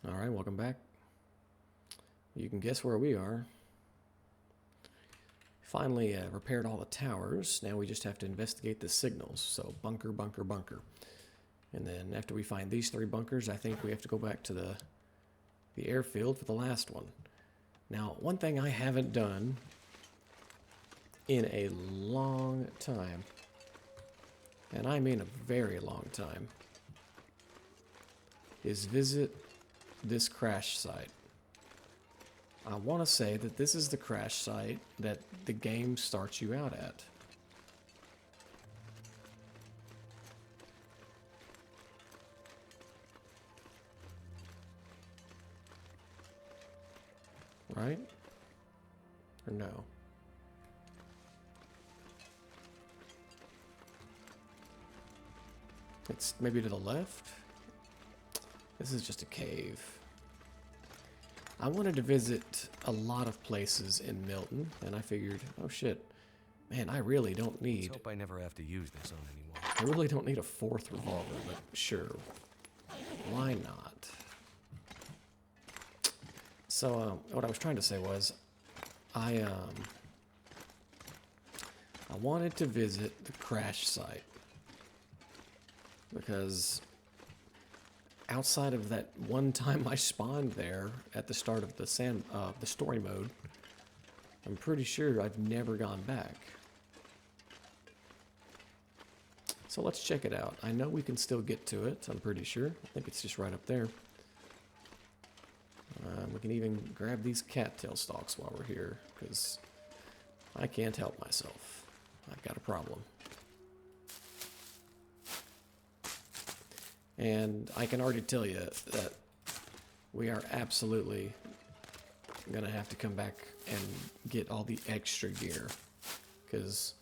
Alright, welcome back. You can guess where we are. Finally repaired all the towers. Now we just have to investigate the signals. So bunker, bunker, bunker. And then after we find these 3 bunkers, I think we have to go back to the airfield for the last one. Now, one thing I haven't done in a long time, and I mean a very long time, is visit this crash site. I want to say that this is the crash site that the game starts you out at. Right? Or no? It's maybe to the left? This is just a cave. I wanted to visit a lot of places in Milton, and I figured, oh shit, man, I really don't need... Let's hope I never have to use this on anyone. I really don't need a 4th revolver, but sure. Why not? So, what I was trying to say was, I wanted to visit the crash site. Because outside of that one time I spawned there at the start of the story mode, I'm pretty sure I've never gone back. So let's check it out. I know we can still get to it, I'm pretty sure. I think it's just right up there. We can even grab these cattail stalks while we're here, because I can't help myself. I've got a problem. And I can already tell you that we are absolutely going to have to come back and get all the extra gear. Because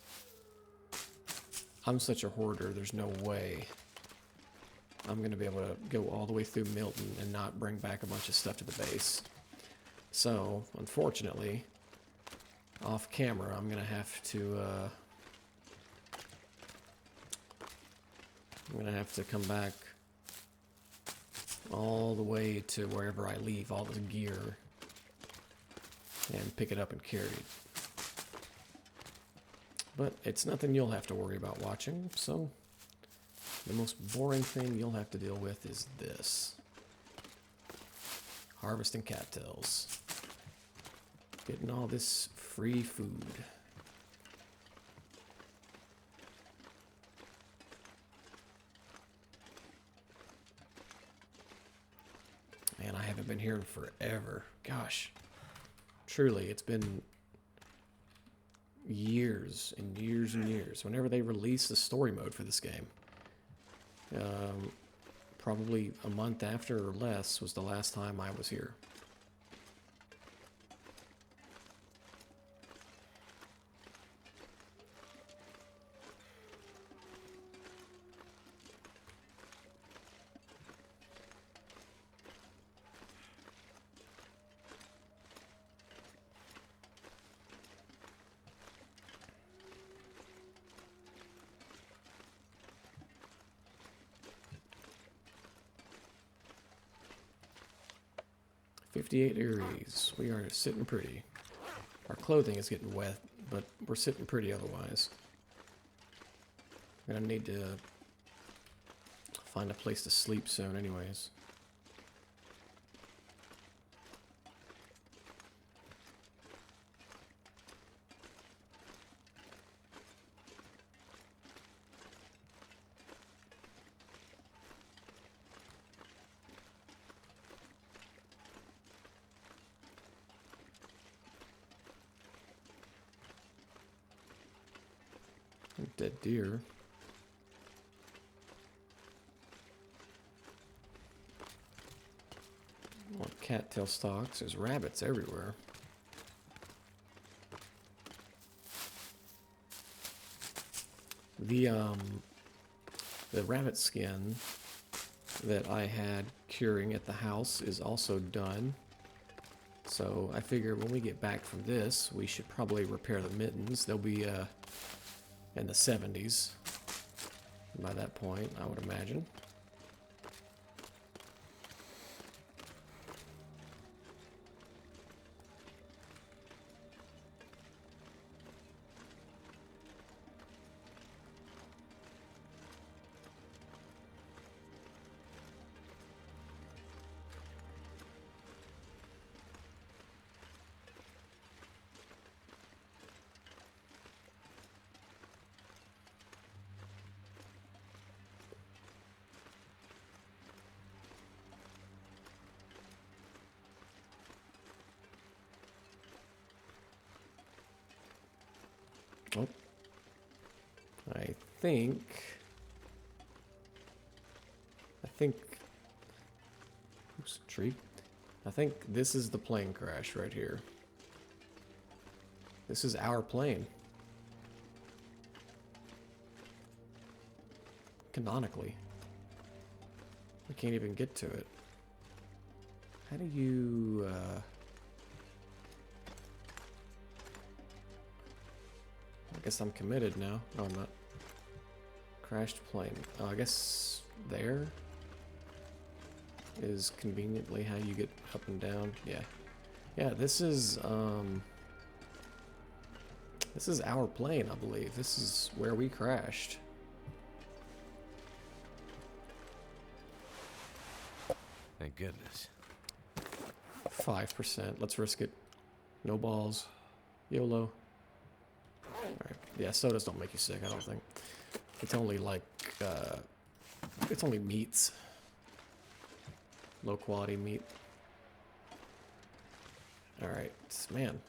I'm such a hoarder, there's no way I'm going to be able to go all the way through Milton and not bring back a bunch of stuff to the base. So, unfortunately, off camera, I'm going to have to come back all the way to wherever I leave all the gear and pick it up and carry it. But it's nothing you'll have to worry about watching, so the most boring thing you'll have to deal with is this. Harvesting cattails. Getting all this free food. Man, I haven't been here in forever. Gosh. Truly, it's been years and years and years. Whenever they released the story mode for this game, probably a month after or less was the last time I was here. "58 Aries. We are sitting pretty. Our clothing is getting wet, but we're sitting pretty otherwise. I'm gonna need to find a place to sleep soon anyways. Dead deer. Want cattail stalks. There's rabbits everywhere. The rabbit skin that I had curing at the house is also done. So I figure when we get back from this, we should probably repair the mittens. They'll be in the 70s by that point, I would imagine. think... Oops, tree. I think this is the plane crash right here. This is our plane. Canonically. We can't even get to it. How do you, I guess I'm committed now. No, I'm not. Crashed plane. I guess there is conveniently how you get up and down. Yeah. Yeah, this is our plane, I believe. This is where we crashed. Thank goodness. 5%. Let's risk it. No balls. YOLO. Alright. Yeah, sodas don't make you sick, I don't think. It's only like, it's only meats. Low quality meat. Alright. Man.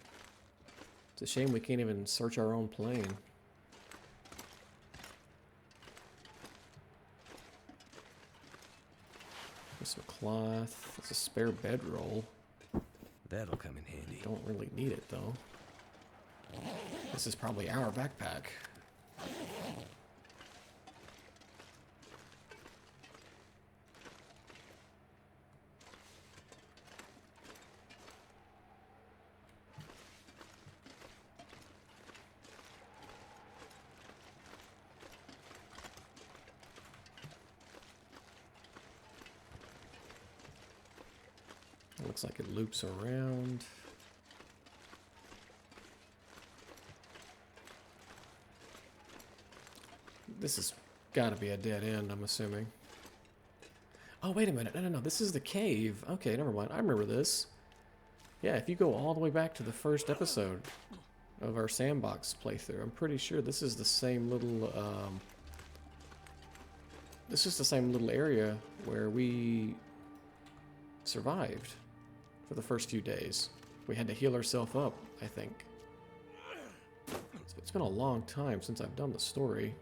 It's a shame we can't even search our own plane. There's some cloth. There's a spare bedroll. That'll come in handy. Don't really need it though. This is probably our backpack. Looks like it loops around. This has got to be a dead end, I'm assuming. Oh, wait a minute. No. This is the cave. Okay, never mind. I remember this. Yeah, if you go all the way back to the first episode of our sandbox playthrough, I'm pretty sure this is the same little, this is the same little area where we survived for the first few days. We had to heal ourselves up, I think. It's been a long time since I've done the story.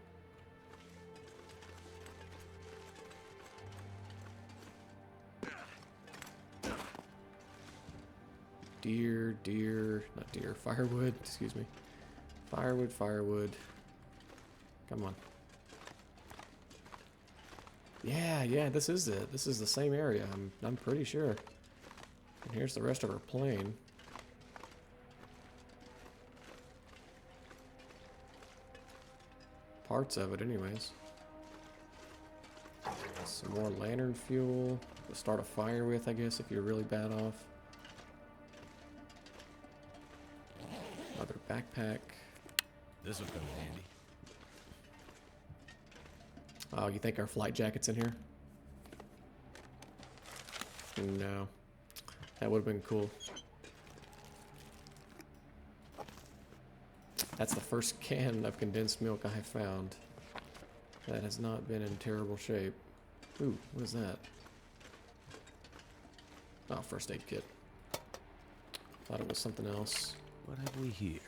Not deer, firewood, excuse me. Firewood. Come on. Yeah, this is it. This is the same area, I'm pretty sure. And here's the rest of our plane. Parts of it, anyways. Some more lantern fuel to start a fire with, I guess, if you're really bad off. Another backpack. This will come in handy. Oh, you think our flight jacket's in here? No. That would have been cool. That's the first can of condensed milk I have found that has not been in terrible shape. Ooh, what is that? Oh, first aid kit. Thought it was something else. What have we here?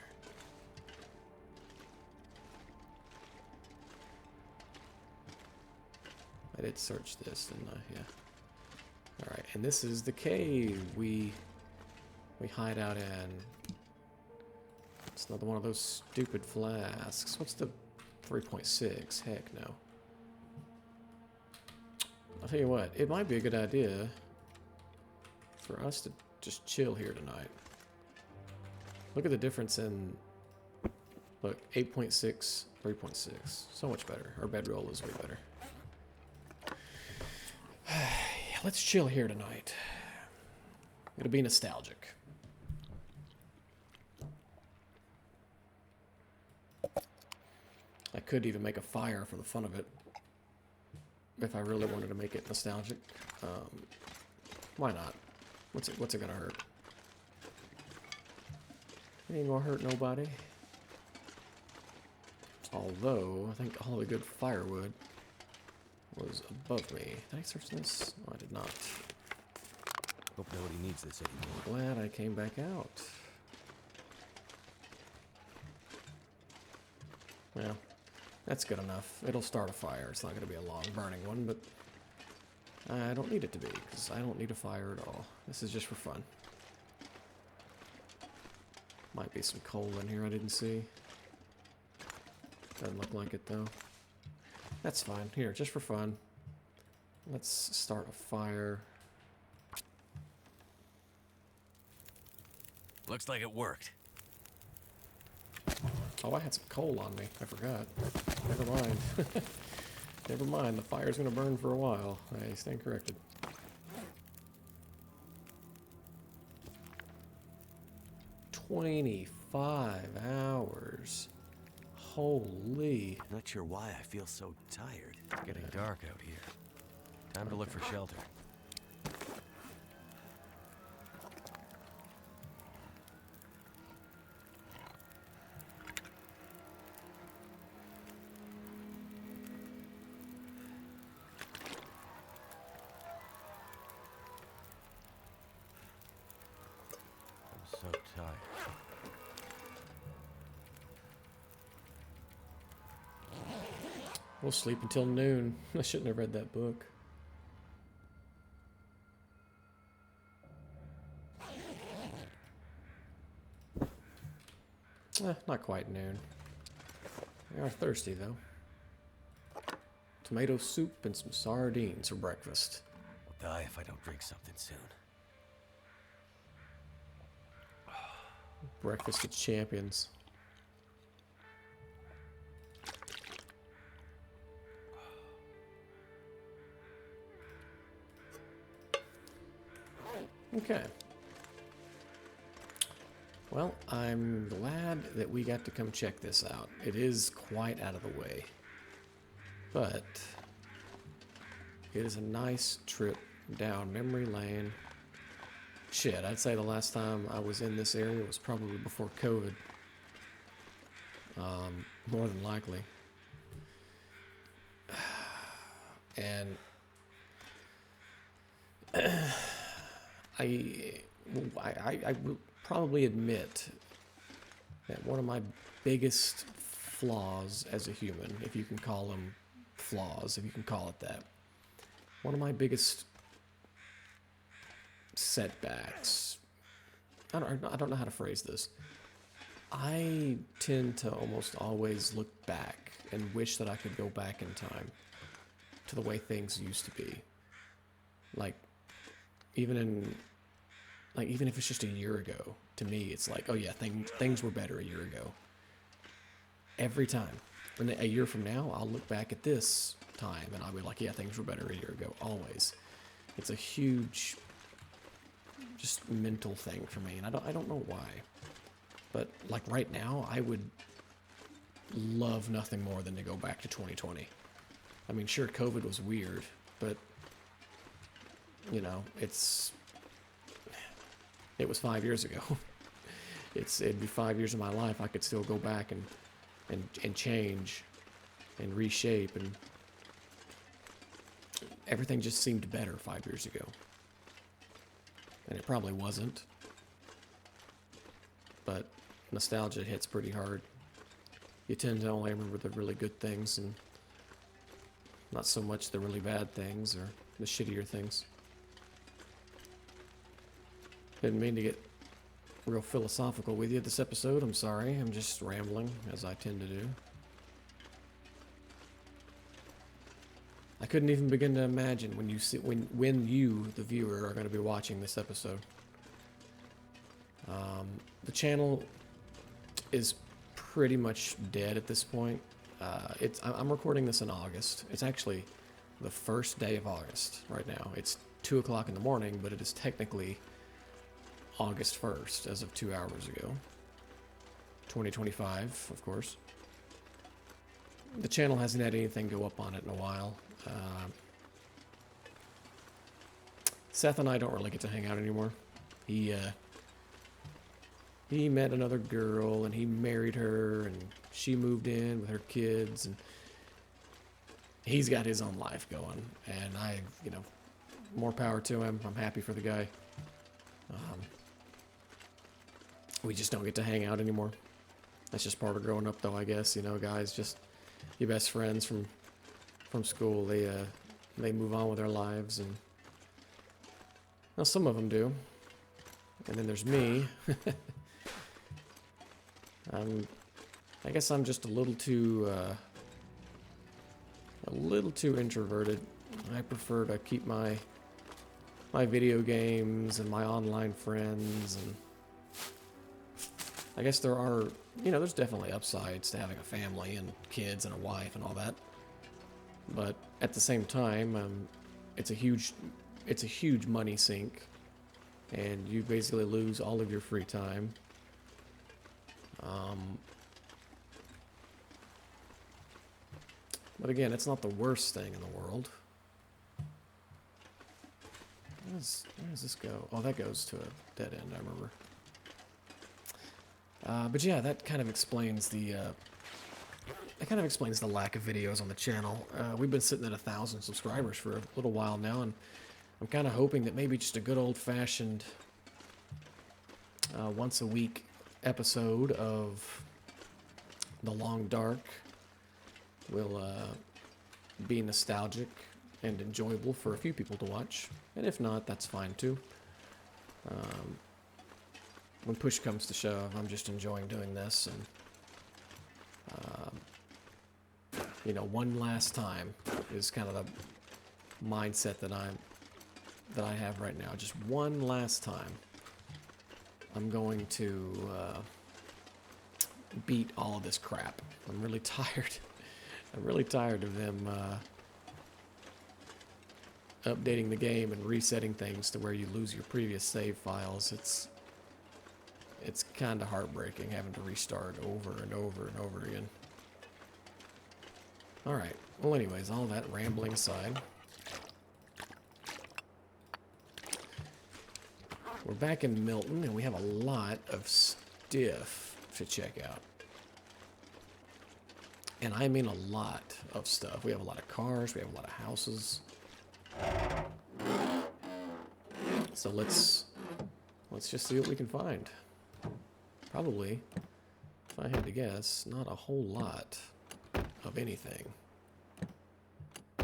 I did search this, didn't I? Yeah. Alright, and this is the cave we hide out in. It's another one of those stupid flasks. What's the 3.6? Heck no. I'll tell you what, it might be a good idea for us to just chill here tonight. Look at the difference in, look, 8.6, 3.6. So much better. Our bedroll is way better. Yeah, let's chill here tonight. It'll be nostalgic. I could even make a fire for the fun of it. If I really wanted to make it nostalgic. Why not? What's it gonna hurt? It ain't gonna hurt nobody. Although, I think all the good firewood was above me. Did I search this? No, I did not. Hope nobody needs this anymore. Glad I came back out. Well, That's good enough. It'll start a fire. It's not going to be a long burning one, but I don't need it to be, because I don't need a fire at all. This is just for fun. Might be some coal in here I didn't see. Doesn't look like it, though. That's fine. Here, just for fun. Let's start a fire. Looks like it worked. Oh, I had some coal on me. I forgot. Never mind. Never mind. The fire's going to burn for a while. I stand corrected. $25 Holy. Not sure why I feel so tired. Getting dark out here. Time to look for shelter. I'm so tired. We'll sleep until noon. I shouldn't have read that book. Not quite noon. We are thirsty, though. Tomato soup and some sardines for breakfast. I'll die if I don't drink something soon. Breakfast of champions. Okay. Well, I'm glad that we got to come check this out. It is quite out of the way. But it is a nice trip down memory lane. Shit, I'd say the last time I was in this area was probably before COVID. More than likely. And I will probably admit that one of my biggest flaws as a human, if you can call them flaws, if you can call it that, one of my biggest setbacks, I don't know how to phrase this. I tend to almost always look back and wish that I could go back in time to the way things used to be. Like, even if it's just a year ago, to me, it's like, oh yeah, things were better a year ago. Every time. And a year from now, I'll look back at this time and I'll be like, yeah, things were better a year ago, always. It's a huge, just mental thing for me, and I don't know why. But like right now, I would love nothing more than to go back to 2020. I mean, sure, COVID was weird, but you know, it was 5 years ago. It'd be 5 years of my life. I could still go back and change and reshape, and everything just seemed better 5 years ago. And it probably wasn't. But nostalgia hits pretty hard. You tend to only remember the really good things and not so much the really bad things or the shittier things. Didn't mean to get real philosophical with you this episode. I'm sorry. I'm just rambling, as I tend to do. I couldn't even begin to imagine when you, the viewer, are going to be watching this episode. The channel is pretty much dead at this point. I'm recording this in August. It's actually the first day of August right now. It's 2 o'clock in the morning, but it is technically August 1st, as of 2 hours ago. 2025, of course. The channel hasn't had anything go up on it in a while. Seth and I don't really get to hang out anymore. He met another girl, and he married her, and she moved in with her kids, and he's got his own life going, and more power to him. I'm happy for the guy. We just don't get to hang out anymore. That's just part of growing up, though, I guess. You know, guys just your best friends from school, they move on with their lives, and well, some of them do. And then there's me. I guess I'm just a little too introverted. I prefer to keep my video games and my online friends, and I guess there are, there's definitely upsides to having a family and kids and a wife and all that. But at the same time, it's a huge money sink, and you basically lose all of your free time. But again, it's not the worst thing in the world. Where does this go? Oh, that goes to a dead end, I remember. But yeah, that kind of explains the lack of videos on the channel. We've been sitting at 1,000 subscribers for a little while now, and I'm kind of hoping that maybe just a good old-fashioned once a week episode of The Long Dark will be nostalgic and enjoyable for a few people to watch. And if not, that's fine too. When push comes to shove, I'm just enjoying doing this, and one last time is kind of the mindset that I have right now. Just one last time, I'm going to beat all of this crap. I'm really tired. I'm really tired of them updating the game and resetting things to where you lose your previous save files. It's kind of heartbreaking having to restart over and over and over again. Alright, well anyways, all that rambling aside, we're back in Milton, and we have a lot of stuff to check out. And I mean a lot of stuff. We have a lot of cars, we have a lot of houses. So let's just see what we can find. Probably, if I had to guess, not a whole lot of anything.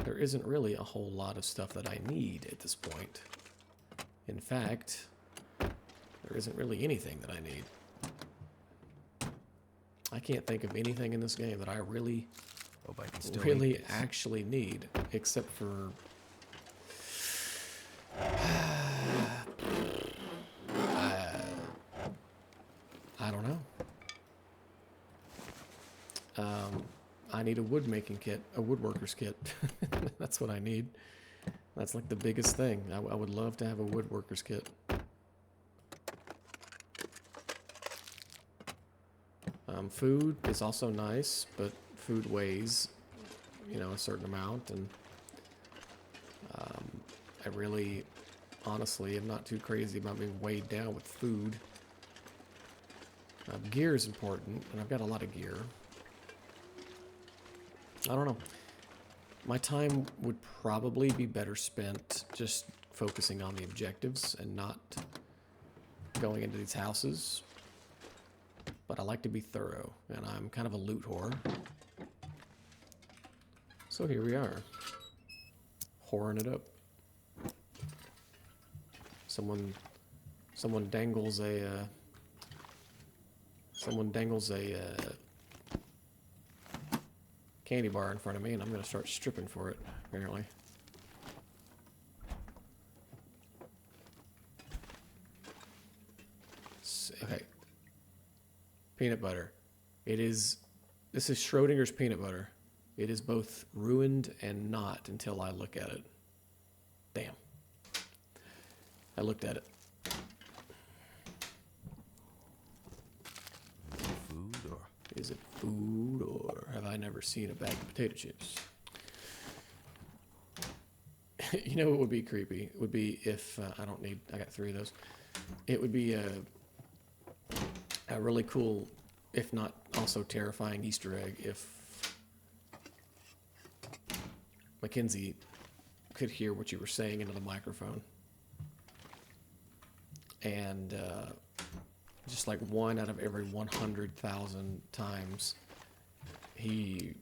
There isn't really a whole lot of stuff that I need at this point. In fact, there isn't really anything that I need. I can't think of anything in this game that I really actually need, except for I don't know. I need a wood making kit, a woodworker's kit. That's what I need. That's like the biggest thing. I would love to have a woodworker's kit. Food is also nice, but food weighs, a certain amount, and I really, honestly, am not too crazy about being weighed down with food. Gear is important, and I've got a lot of gear. I don't know. My time would probably be better spent just focusing on the objectives and not going into these houses. But I like to be thorough, and I'm kind of a loot whore. So here we are. Whoring it up. Someone dangles a candy bar in front of me, and I'm going to start stripping for it, apparently. Okay. Peanut butter. This is Schrodinger's peanut butter. It is both ruined and not until I look at it. Damn. I looked at it. Is it food, or have I never seen a bag of potato chips? You know what would be creepy? It would be if, I got 3 of those. It would be a really cool, if not also terrifying Easter egg if Mackenzie could hear what you were saying into the microphone. And, just like 1 out of every 100,000 times, he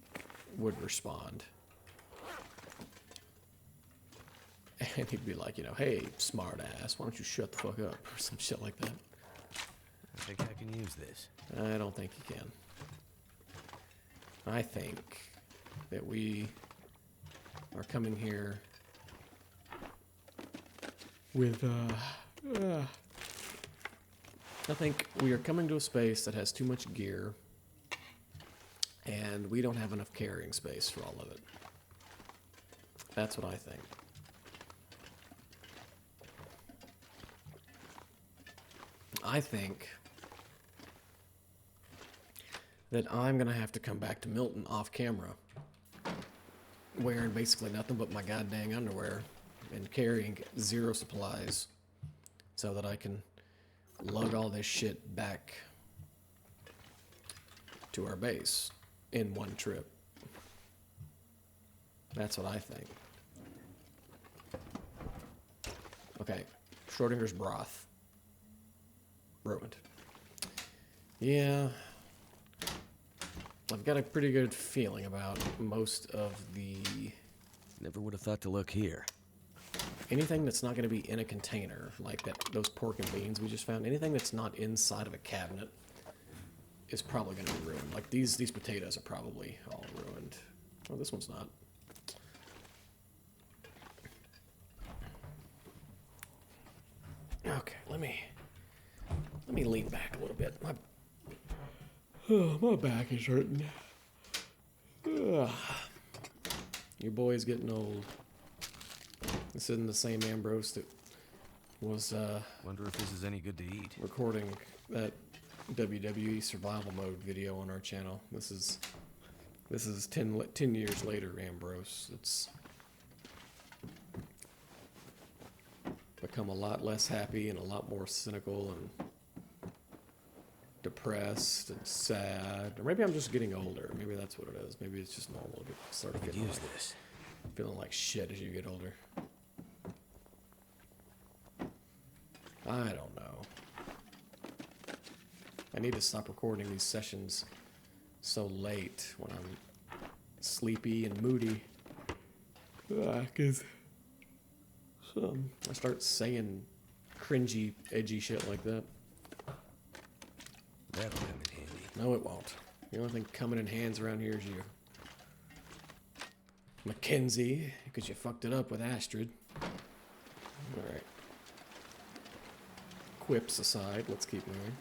would respond. And he'd be like, you know, hey, smart ass, why don't you shut the fuck up? Or some shit like that. I think I can use this. I don't think you can. I think that we are coming here with, I think we are coming to a space that has too much gear, and we don't have enough carrying space for all of it. That's what I think. I think that I'm going to have to come back to Milton off camera, wearing basically nothing but my goddamn underwear and carrying 0 supplies so that I can load all this shit back to our base in one trip. That's what I think. Okay, Schrodinger's broth. Ruined. Yeah. I've got a pretty good feeling about most of the... Never would have thought to look here. Anything that's not going to be in a container, like those pork and beans we just found, anything that's not inside of a cabinet is probably going to be ruined. Like these potatoes are probably all ruined. Oh, this one's not. Okay, let me lean back a little bit. My back is hurting. Ugh. Your boy's getting old. This isn't the same Ambrose that was Wonder if this is any good to eat. recording that WWE survival mode video on our channel. This is 10 years later, Ambrose. It's become a lot less happy and a lot more cynical and depressed and sad. Or maybe I'm just getting older. Maybe that's what it is. Maybe it's just normal to start getting Use this. feeling like shit as you get older. I don't know. I need to stop recording these sessions so late when I'm sleepy and moody. Cause I start saying cringy, edgy shit like that. That'll come in handy. No, it won't. The only thing coming in hands around here is you. Mackenzie, because you fucked it up with Astrid. Alright. Quips aside, let's keep moving.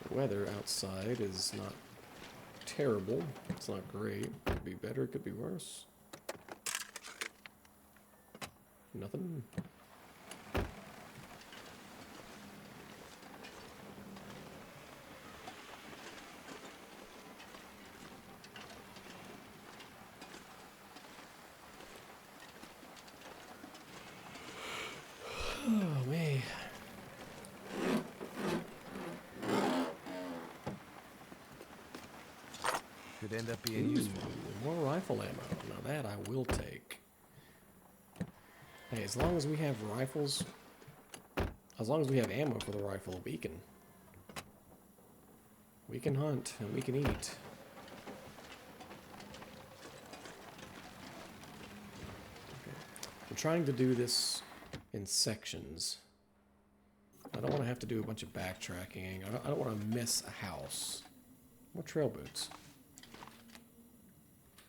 The weather outside is not terrible. It's not great. Could be better, it could be worse. Nothing. Oh, man. Could end up being useful. More rifle ammo. Now that I will take. Hey, as long as we have rifles, as long as we have ammo for the rifle, we can hunt and we can eat. Okay. I'm trying to do this in sections. I don't want to have to do a bunch of backtracking. I don't want to miss a house. More trail boots.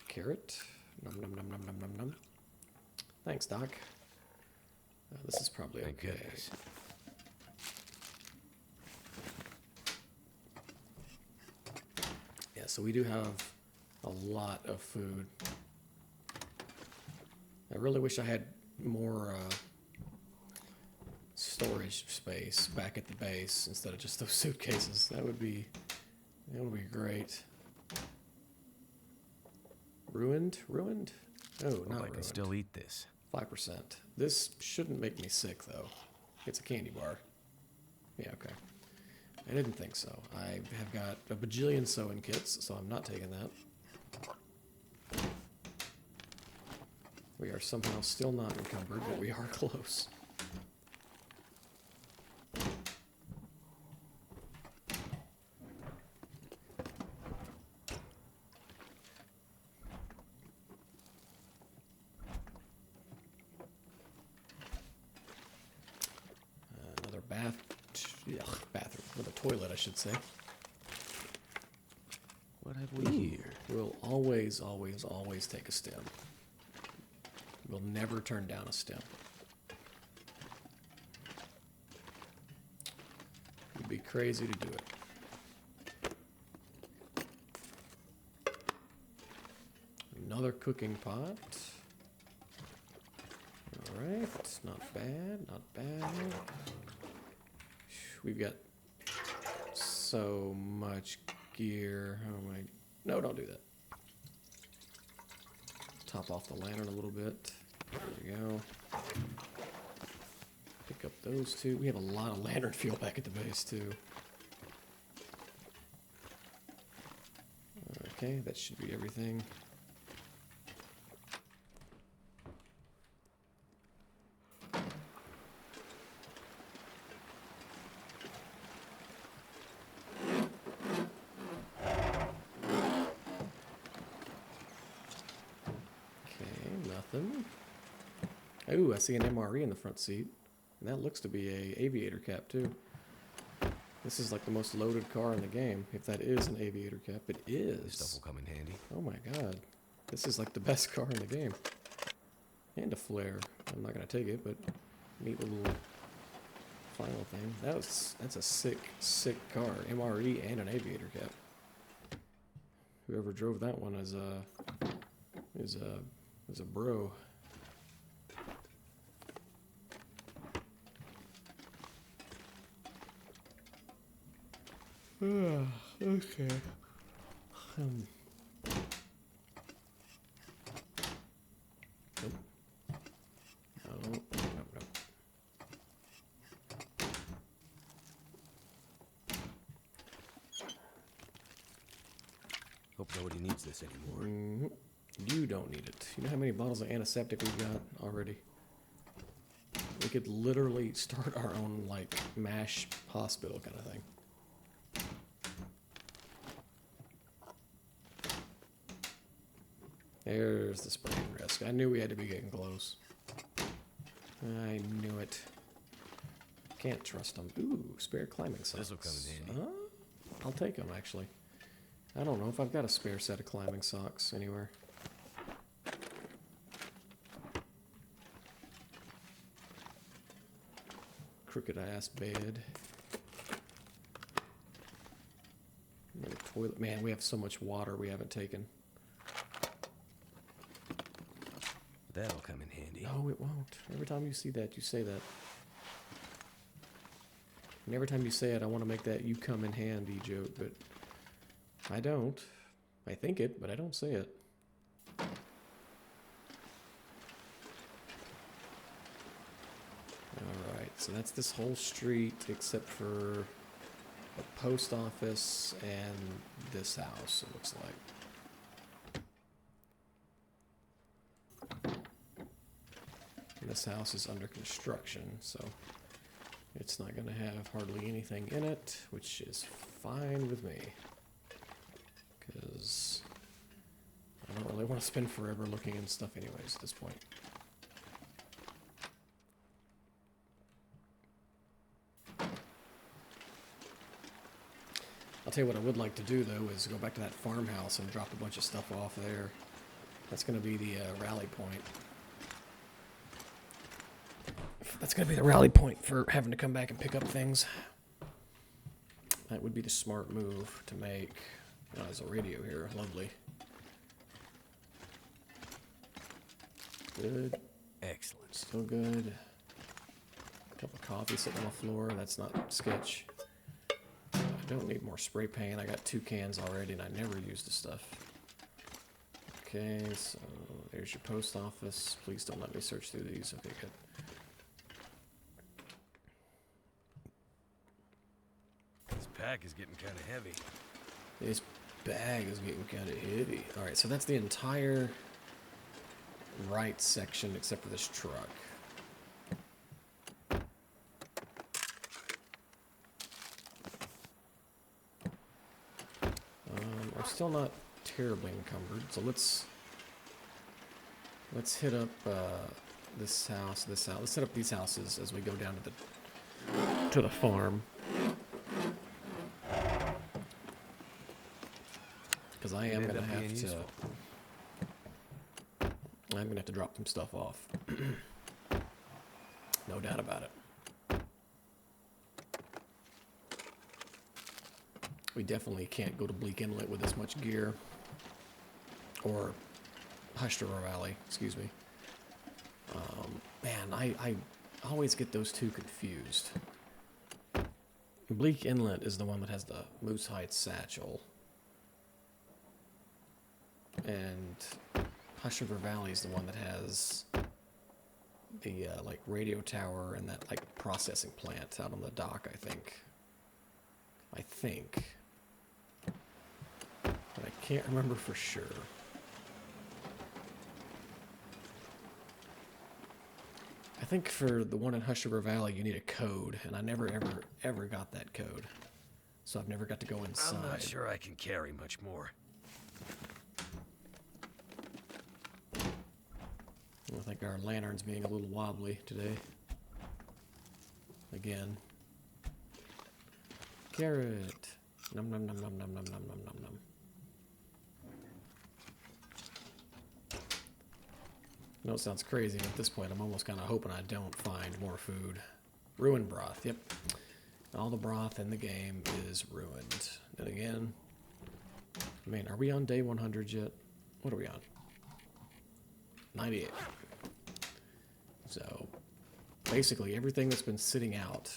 Carrot. Nom nom nom nom nom nom nom. Thanks, Doc. This is probably Thank okay. goodness. Yeah, so we do have a lot of food. I really wish I had more storage space back at the base instead of just those suitcases. That would be great. Ruined? Ruined? Oh, Hope not I ruined. can still eat this. 5%. This shouldn't make me sick, though. It's a candy bar. Yeah, okay. I didn't think so. I have got a bajillion sewing kits, so I'm not taking that. We are somehow still not encumbered, but we are close. toilet, I should say. What have we here? We'll always, always, always take a stem. We'll never turn down a stem. It'd be crazy to do it. Another cooking pot. Alright, not bad, not bad. We've got so much gear. Oh my... No, don't do that. Top off the lantern a little bit. There we go. Pick up those two. We have a lot of lantern fuel back at the base, too. Okay, that should be everything. Ooh, I see an MRE in the front seat. And that looks to be a aviator cap, too. This is like the most loaded car in the game, if that is an aviator cap. It is. This stuff will come in handy. Oh my god. This is like the best car in the game. And a flare. I'm not going to take it, but neat little final thing. That's a sick, sick car. MRE and an aviator cap. Whoever drove that one is a bro. Okay. Nope. No, no, no. Hope nobody needs this anymore. You don't need it. You know how many bottles of antiseptic we've got already? We could literally start our own, like, MASH hospital kind of thing. There's the spraying risk. I knew we had to be getting close. I knew it. Can't trust them. Ooh, spare climbing socks. This'll come in handy. I'll take them, actually. I don't know if I've got a spare set of climbing socks anywhere. Crooked ass bed. Another toilet. Man, we have so much water we haven't taken. That'll come in handy. No, it won't. Every time you see that, you say that. And every time you say it, I want to make that you come in handy joke, but I don't. I think it, but I don't say it. Alright, so that's this whole street except for the post office and this house, it looks like. This house is under construction, so it's not going to have hardly anything in it, which is fine with me. Because I don't really want to spend forever looking at stuff anyways at this point. I'll tell you what I would like to do, though, is go back to that farmhouse and drop a bunch of stuff off there. That's going to be the rally point. That's going to be the rally point for having to come back and pick up things. That would be the smart move to make. Oh, there's a radio here. Lovely. Good. Excellent. Still good. Cup of coffee sitting on the floor. That's not sketch. I don't need more spray paint. I got 2 cans already, and I never use the stuff. Okay, so there's your post office. Please don't let me search through these. Okay, good. Pack is getting kind of heavy. This bag is getting kind of heavy. Alright, so that's the entire right section except for this truck. I'm still not terribly encumbered, so let's hit up this house, Let's hit up these houses as we go down to the farm. because I am Could end gonna up being have to. useful. I'm gonna have to drop some stuff off. No doubt about it. We definitely can't go to Bleak Inlet with this much gear. Or Hush River Valley, excuse me. Man, I always get those two confused. Bleak Inlet is the one that has the Moose Heights satchel. And Hush River Valley is the one that has the like radio tower and that like processing plant out on the dock, I think. But I can't remember for sure. I think for the one in Hush River Valley, you need a code, and I never, ever got that code. So I've never got to go inside. I'm not sure I can carry much more. I think our lantern's being a little wobbly today. Again. Carrot. Num num num num num num num num num num. I know it sounds crazy, but at this point I'm almost kind of hoping I don't find more food. Ruined broth, yep. All the broth in the game is ruined. Then again, I mean, are we on day 100 yet? What are we on? 98. So, basically everything that's been sitting out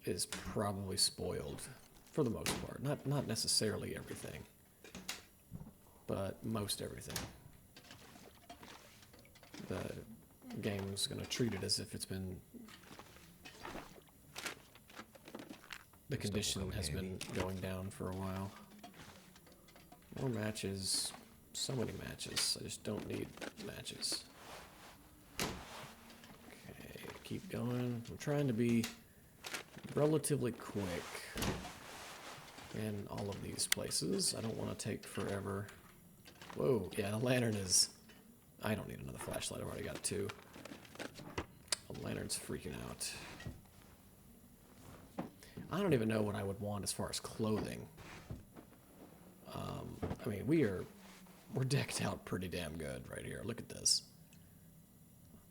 is probably spoiled, for the most part. Not necessarily everything, but most everything. The game's gonna treat it as if it's been... The condition has been going down for a while. More matches. So many matches. I just don't need matches. Okay, keep going. I'm trying to be relatively quick in all of these places. I don't want to take forever. Whoa, yeah, the lantern is... I don't need another flashlight. I've already got two. The lantern's freaking out. I don't even know what I would want as far as clothing. I mean, we're decked out pretty damn good right here. Look at this.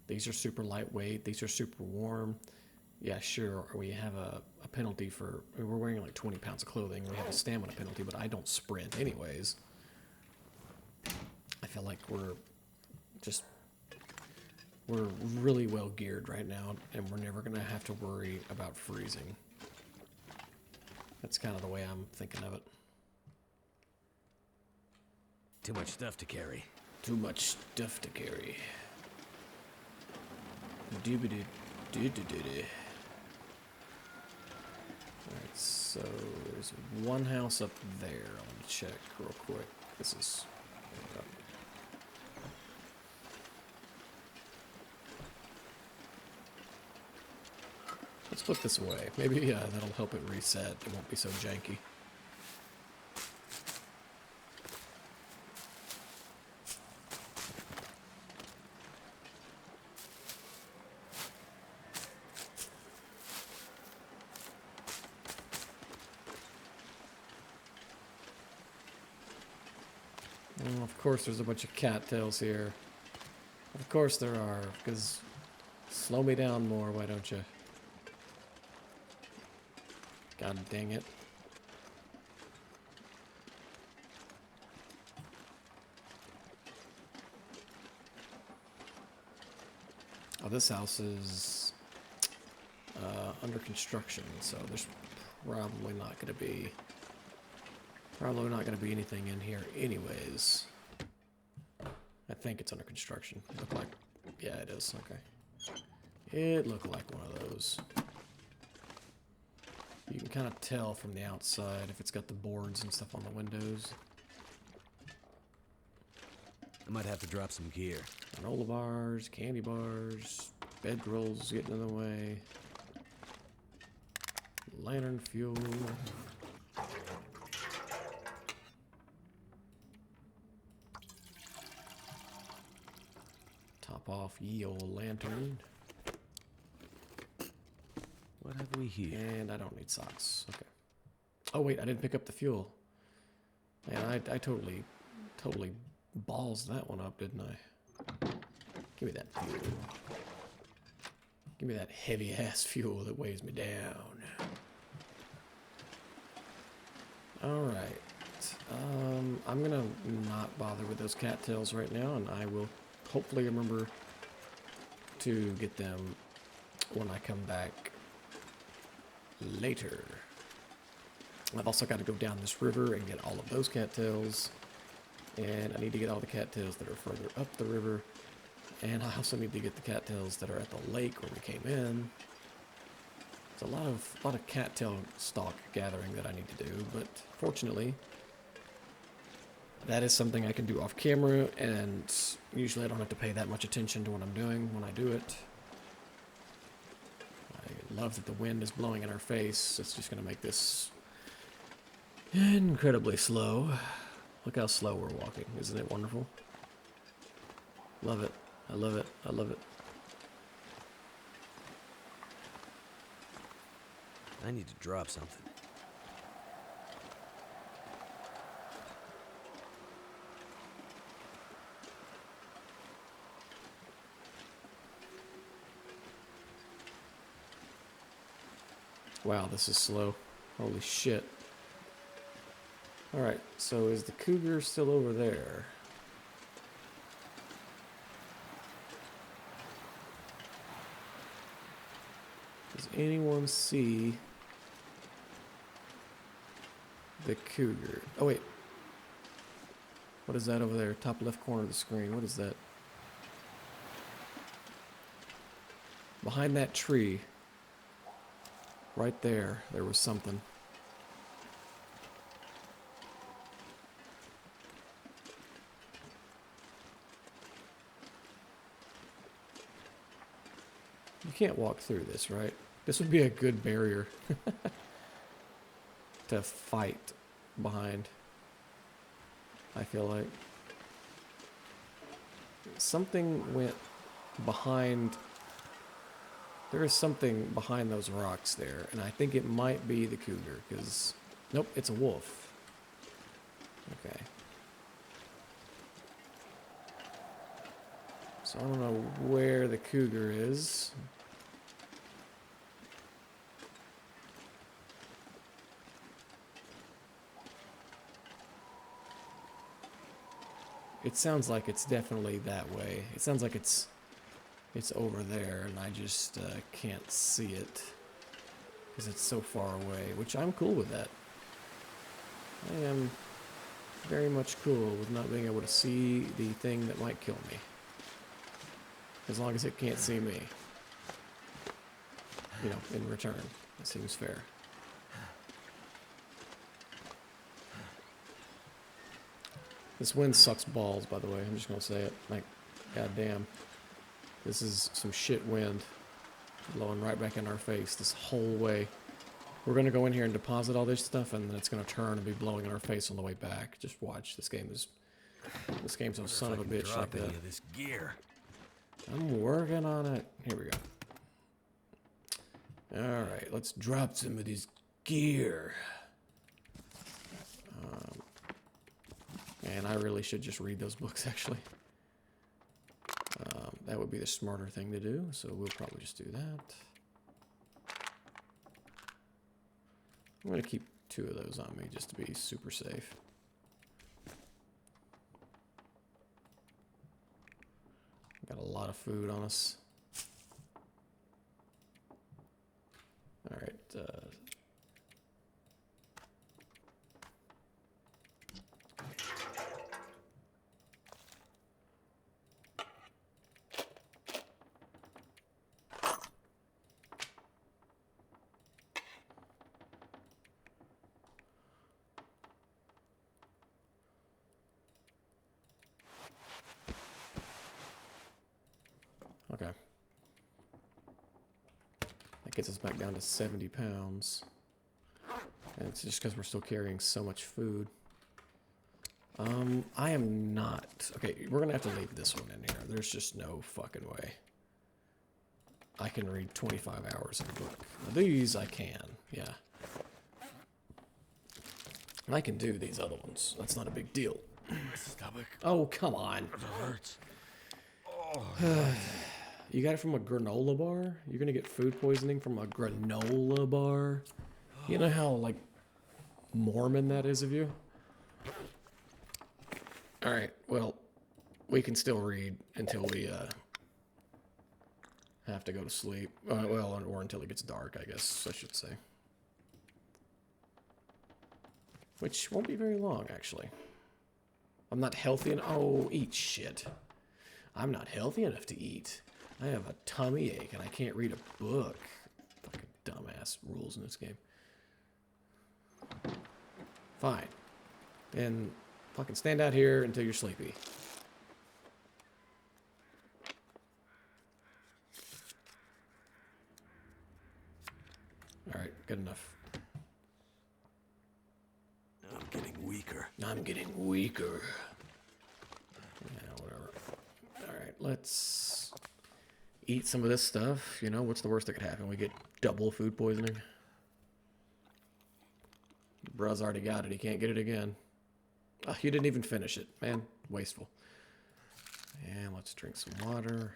These are super lightweight. These are super warm. Yeah, sure, we have a penalty for... I mean, we're wearing like 20 pounds of clothing. We have a stamina penalty, but I don't sprint anyways. I feel like we're really well geared right now, and we're never going to have to worry about freezing. That's kind of the way I'm thinking of it. Too much stuff to carry. Too much stuff to carry. Doobity doo-doo-doo-doo. Alright, so there's one house up there. Let me check real quick. This is... Let's put this away. Maybe that'll help it reset. It won't be so janky. Oh, of course there's a bunch of cattails here. Of course there are, because slow me down more, why don't you? God dang it. Oh, this house is under construction, so there's probably not going to be anything in here anyways. I think it's under construction. Look like, yeah, it is. Okay. It looked like one of those. You can kind of tell from the outside if it's got the boards and stuff on the windows. I might have to drop some gear. Granola bars, candy bars, bedrolls getting in the way. Lantern fuel. Top off ye old lantern. What have we here? And I don't need socks. Okay. Oh wait, I didn't pick up the fuel. Man, I totally balls that one up, didn't I? Give me that fuel. Give me that heavy ass fuel that weighs me down. Alright. I'm gonna not bother with those cattails right now, and I will hopefully remember to get them when I come back later. I've also got to go down this river and get all of those cattails. And I need to get all the cattails that are further up the river. And I also need to get the cattails that are at the lake where we came in. It's a lot of cattail stalk gathering that I need to do, but fortunately, that is something I can do off camera, and usually I don't have to pay that much attention to what I'm doing when I do it. I love that the wind is blowing in our face. It's just going to make this incredibly slow. Look how slow we're walking. Isn't it wonderful? Love it. I love it. I love it. I need to drop something. Wow, this is slow. Holy shit. Alright, so is the cougar still over there? Does anyone see the cougar? Oh wait. What is that over there? Top left corner of the screen. What is that? Behind that tree, right there, there was something. You can't walk through this, right? This would be a good barrier to fight behind, I feel like. Something went behind. There is something behind those rocks there, and I think it might be the cougar, because... Nope, it's a wolf. Okay. So I don't know where the cougar is. It sounds like it's definitely that way. It sounds like it's over there, and I just can't see it because it's so far away, which I'm cool with that. I am very much cool with not being able to see the thing that might kill me. As long as it can't see me. You know, in return. That seems fair. This wind sucks balls, by the way. I'm just gonna say it. Like, goddamn. This is some shit wind blowing right back in our face this whole way. We're gonna go in here and deposit all this stuff, and then it's gonna turn and be blowing in our face on the way back. Just watch. This game's a son of a bitch like that. This gear. I'm working on it. Here we go. Alright, let's drop some of this gear. And I really should just read those books, actually. That would be the smarter thing to do, so we'll probably just do that. I'm going to keep 2 of those on me just to be super safe. Got a lot of food on us. Alright, okay. That gets us back down to 70 pounds. And it's just because we're still carrying so much food. I am not... Okay, we're going to have to leave this one in here. There's just no fucking way I can read 25 hours of a book. Now, these I can, yeah. I can do these other ones. That's not a big deal. My stomach. Oh, come on. It hurts. Oh. You got it from a granola bar? You're gonna get food poisoning from a granola bar? You know how, like, Mormon that is of you? Alright, well, we can still read until we, have to go to sleep. Well, or until it gets dark, I guess I should say. Which won't be very long, actually. I'm not healthy enough. Oh, eat shit. I'm not healthy enough to eat. I have a tummy ache and I can't read a book. Fucking dumbass rules in this game. Fine. And fucking stand out here until you're sleepy. Alright, good enough. I'm getting weaker. I'm getting weaker. Yeah, whatever. Alright, let's eat some of this stuff. You know, what's the worst that could happen? We get double food poisoning. Bruh's already got it. He can't get it again. Oh, you didn't even finish it. Man, wasteful. And let's drink some water.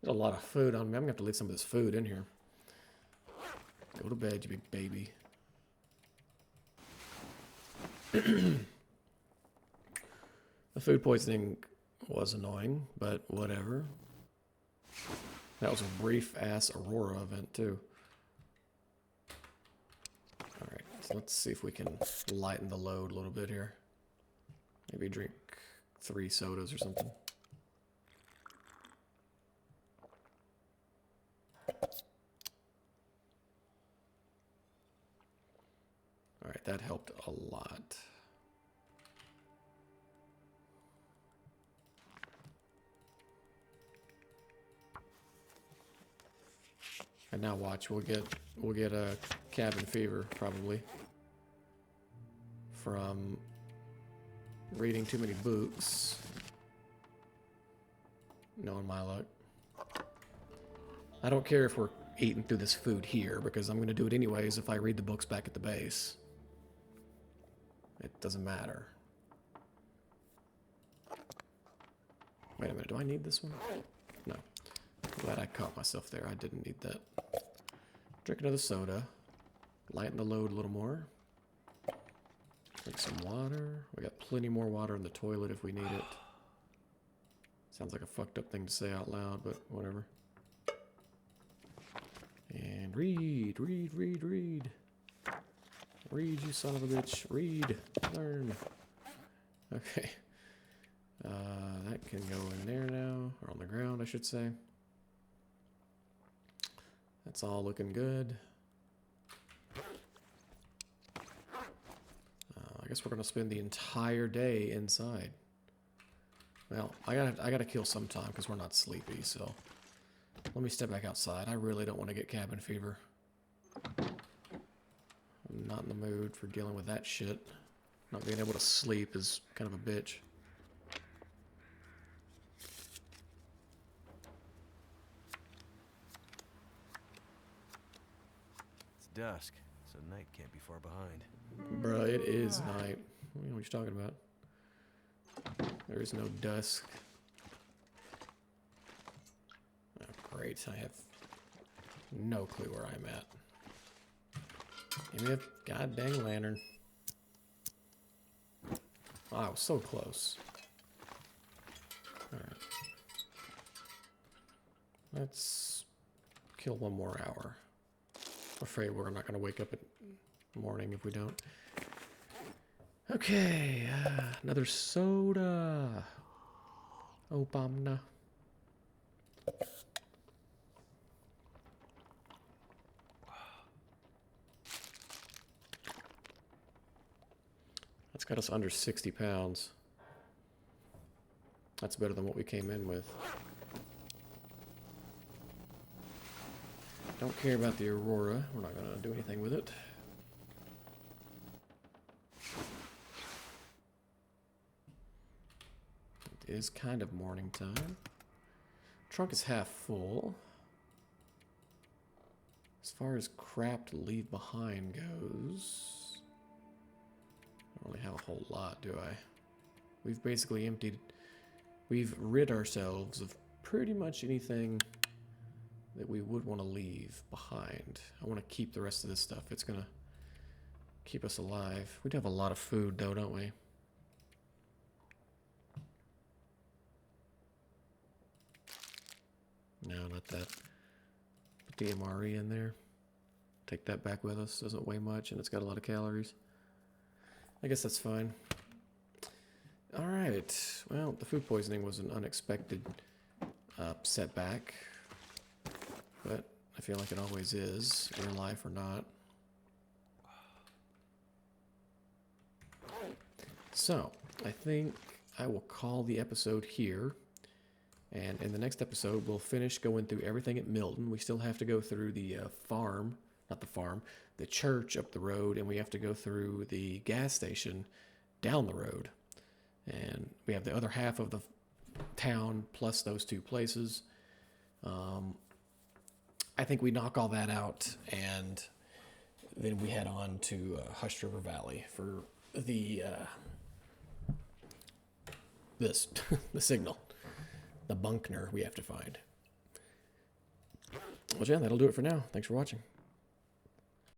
There's a lot of food on me. I'm going to have to leave some of this food in here. Go to bed, you big baby. The food poisoning was annoying, but whatever. That was a brief-ass Aurora event, too. Alright, so let's see if we can lighten the load a little bit here. Maybe drink 3 sodas or something. Alright, that helped a lot. And now watch, we'll get a cabin fever probably from reading too many books. Knowing my luck. I don't care if we're eating through this food here because I'm going to do it anyways if I read the books back at the base. It doesn't matter. Wait a minute, do I need this one? No. Glad I caught myself there. I didn't need that. Drink another soda. Lighten the load a little more. Drink some water. We got plenty more water in the toilet if we need it. Sounds like a fucked up thing to say out loud, but whatever. And read, read, read, read. Read, you son of a bitch. Read. Learn. Okay. That can go in there now. Or on the ground, I should say. That's all looking good. I guess we're gonna spend the entire day inside. Well, I gotta kill some time because we're not sleepy, so let me step back outside. I really don't want to get cabin fever. I'm not in the mood for dealing with that shit. Not being able to sleep is kind of a bitch. It's dusk, so night can't be far behind. Bruh, it is night. What are you talking about? There is no dusk. Oh, great. I have no clue where I'm at. Give me a goddamn lantern. Oh, I was so close. Alright. Let's kill one more hour. I'm afraid we're not going to wake up at morning if we don't. Okay, another soda. Obama. That's got us under 60 pounds. That's better than what we came in with. Don't care about the Aurora. We're not going to do anything with it. It is kind of morning time. Trunk is half full. As far as crap to leave behind goes, don't really have a whole lot, do I? We've basically emptied... We've rid ourselves of pretty much anything that we would want to leave behind. I want to keep the rest of this stuff. It's going to keep us alive. We do have a lot of food, though, don't we? No, not that. Put the MRE in there. Take that back with us. Doesn't weigh much, and it's got a lot of calories. I guess that's fine. Alright. Well, the food poisoning was an unexpected setback. But I feel like it always is, real life or not. So, I think I will call the episode here. And in the next episode, we'll finish going through everything at Milton. We still have to go through the farm, not the farm, the church up the road, and we have to go through the gas station down the road. And we have the other half of the town plus those two places. I think we knock all that out, and then we head on to Hush River Valley for the the signal. The Bunkner we have to find. Well, yeah, that'll do it for now. Thanks for watching.